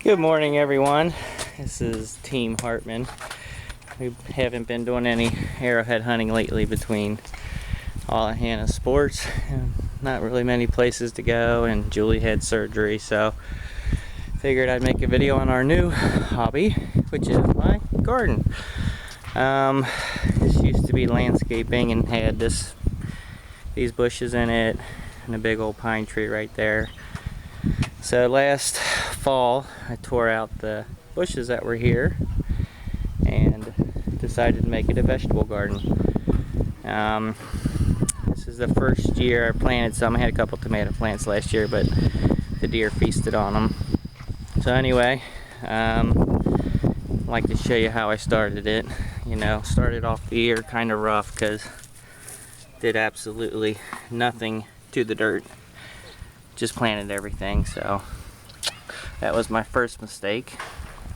Good morning, everyone. This is Team Hartman. We haven't been doing any arrowhead hunting lately between All-Hannah Sports and not really many places to go, and Julie had surgery, so figured I'd make a video on our new hobby, which is my garden. This used to be landscaping and had these bushes in it and a big old pine tree right there. So last fall I tore out the bushes that were here and decided to make it a vegetable garden. This is the first year I planted some. I had a couple tomato plants last year, but the deer feasted on them. So anyway, I'd like to show you how I started it. Started off the year kind of rough because did absolutely nothing to the dirt. Just planted everything, so that was my first mistake.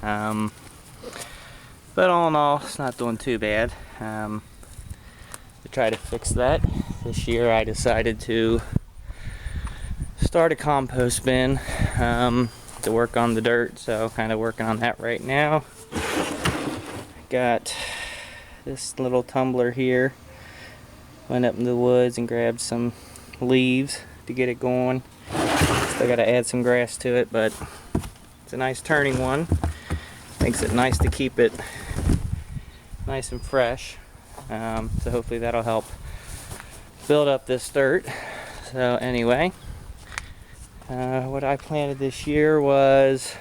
But all in all, it's not doing too bad. To try to fix that, this year I decided to start a compost bin to work on the dirt, so kind of working on that right now. Got this little tumbler here. Went up in the woods and grabbed some leaves to get it going. Still got to add some grass to it, but it's a nice turning one. Makes it nice to keep it nice and fresh. So hopefully that'll help build up this dirt. So anyway, what I planted this year was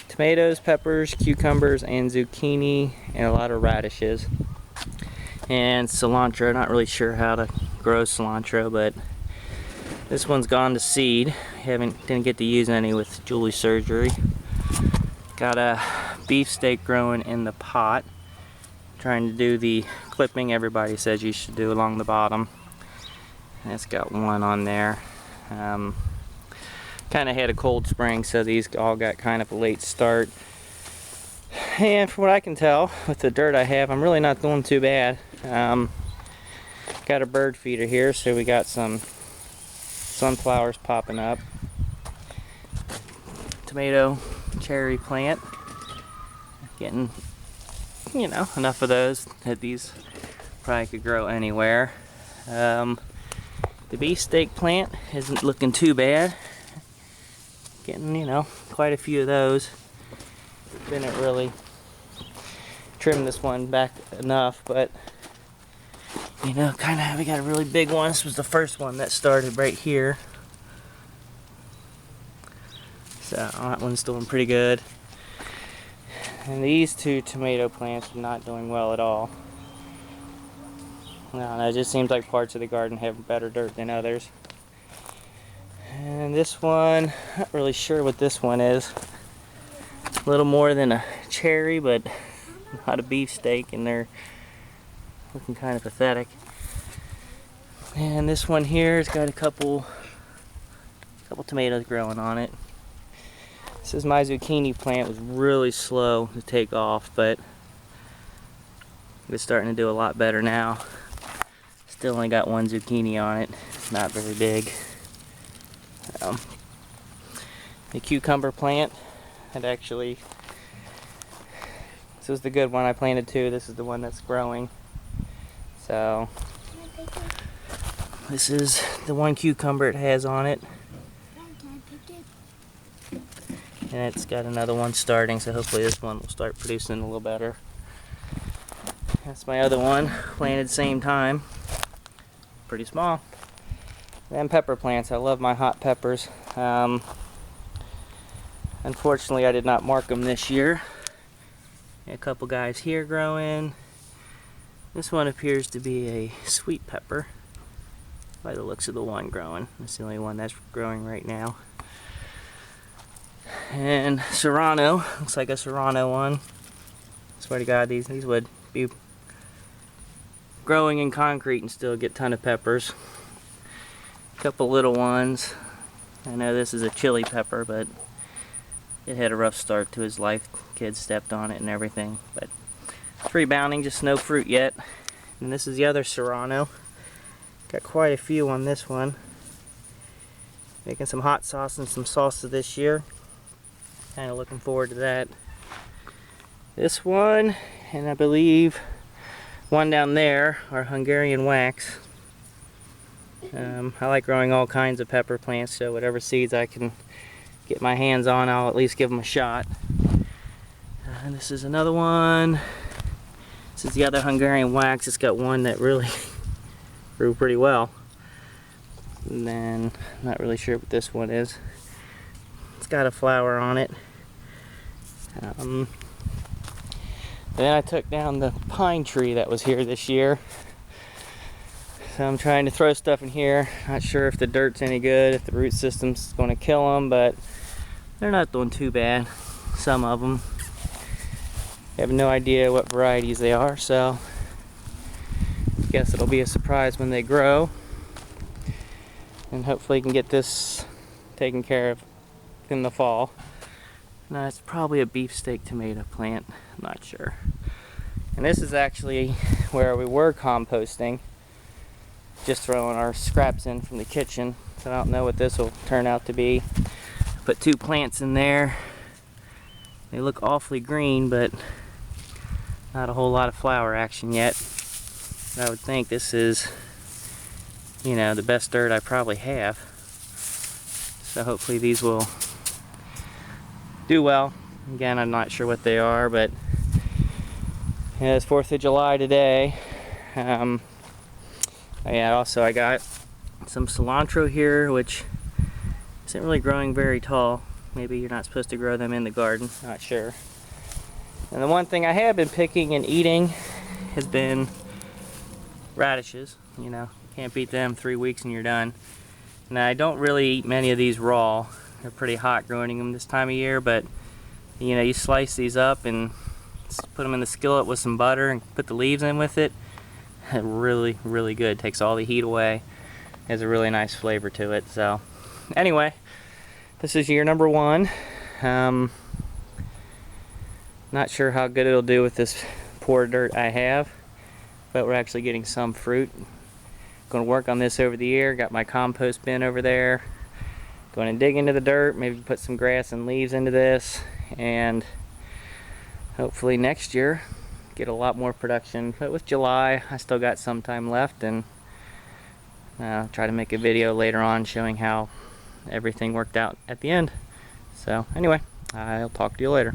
tomatoes, peppers, cucumbers, and zucchini, and a lot of radishes. And cilantro. Not really sure how to grow cilantro, but this one's gone to seed. Didn't get to use any with Julie's surgery. Got a beefsteak growing in the pot. Trying to do the clipping everybody says you should do along the bottom. And it's got one on there. Kind of had a cold spring, so these all got kind of a late start. And from what I can tell, with the dirt I have, I'm really not doing too bad. Got a bird feeder here, so we got some sunflowers popping up. Tomato cherry plant. Getting, enough of those that these probably could grow anywhere. The beefsteak plant isn't looking too bad. Getting, quite a few of those. Didn't really trim this one back enough, but we got a really big one. This was the first one that started right here. So that one's doing pretty good. And these two tomato plants are not doing well at all. I don't know, it just seems like parts of the garden have better dirt than others. And this one, not really sure what this one is. A little more than a cherry, but not a beefsteak, and they're looking kind of pathetic. And this one here has got a couple tomatoes growing on it. This is my zucchini plant. It was really slow to take off, but it's starting to do a lot better now. Still only got one zucchini on it. It's not very big. The cucumber plant had actually, this was the good one I planted too. This is the one that's growing. So this is the one cucumber it has on it. And it's got another one starting, so hopefully this one will start producing a little better. That's my other one, planted same time. Pretty small. Then pepper plants. I love my hot peppers. Unfortunately, I did not mark them this year. A couple guys here growing. This one appears to be a sweet pepper by the looks of the one growing. That's the only one that's growing right now. And serrano, looks like a serrano one. Swear to God, these would be growing in concrete and still get a ton of peppers. A couple little ones. I know this is a chili pepper, but it had a rough start to his life. Kids stepped on it and everything, but it's rebounding, just no fruit yet. And this is the other serrano. Got quite a few on this one. Making some hot sauce and some salsa this year. kind of looking forward to that. This one, and I believe one down there, are Hungarian wax. I like growing all kinds of pepper plants, so whatever seeds I can get my hands on, I'll at least give them a shot. And this is another one. This is the other Hungarian wax. It's got one that really grew pretty well. And then, I'm not really sure what this one is. It's got a flower on it. Then I took down the pine tree that was here this year. So I'm trying to throw stuff in here. Not sure if the dirt's any good, if the root system's going to kill them, but they're not doing too bad. Some of them. I have no idea what varieties they are, so I guess it'll be a surprise when they grow. And hopefully can get this taken care of in the fall. Now it's probably a beefsteak tomato plant, I'm not sure. And this is actually where we were composting, just throwing our scraps in from the kitchen. So I don't know what this will turn out to be. Put 2 plants in there. They look awfully green, but not a whole lot of flower action yet. But I would think this is, you know, the best dirt I probably have. So hopefully these will do well. Again, I'm not sure what they are, but yeah, it's 4th of July today. Yeah, also I got some cilantro here, which isn't really growing very tall. Maybe you're not supposed to grow them in the garden, not sure. And the one thing I have been picking and eating has been radishes. You know, can't beat them. 3 weeks and you're done. Now I don't really eat many of these raw. They're pretty hot growing them this time of year, but you know, you slice these up and put them in the skillet with some butter and put the leaves in with it. Really, really good. Takes all the heat away. Has a really nice flavor to it. So anyway, this is year number 1. Not sure how good it'll do with this poor dirt I have, but we're actually getting some fruit. Going to work on this over the year. Got my compost bin over there. Going to dig into the dirt, maybe put some grass and leaves into this, and hopefully next year get a lot more production. But with July, I still got some time left, and I'll try to make a video later on showing how everything worked out at the end. So anyway, I'll talk to you later.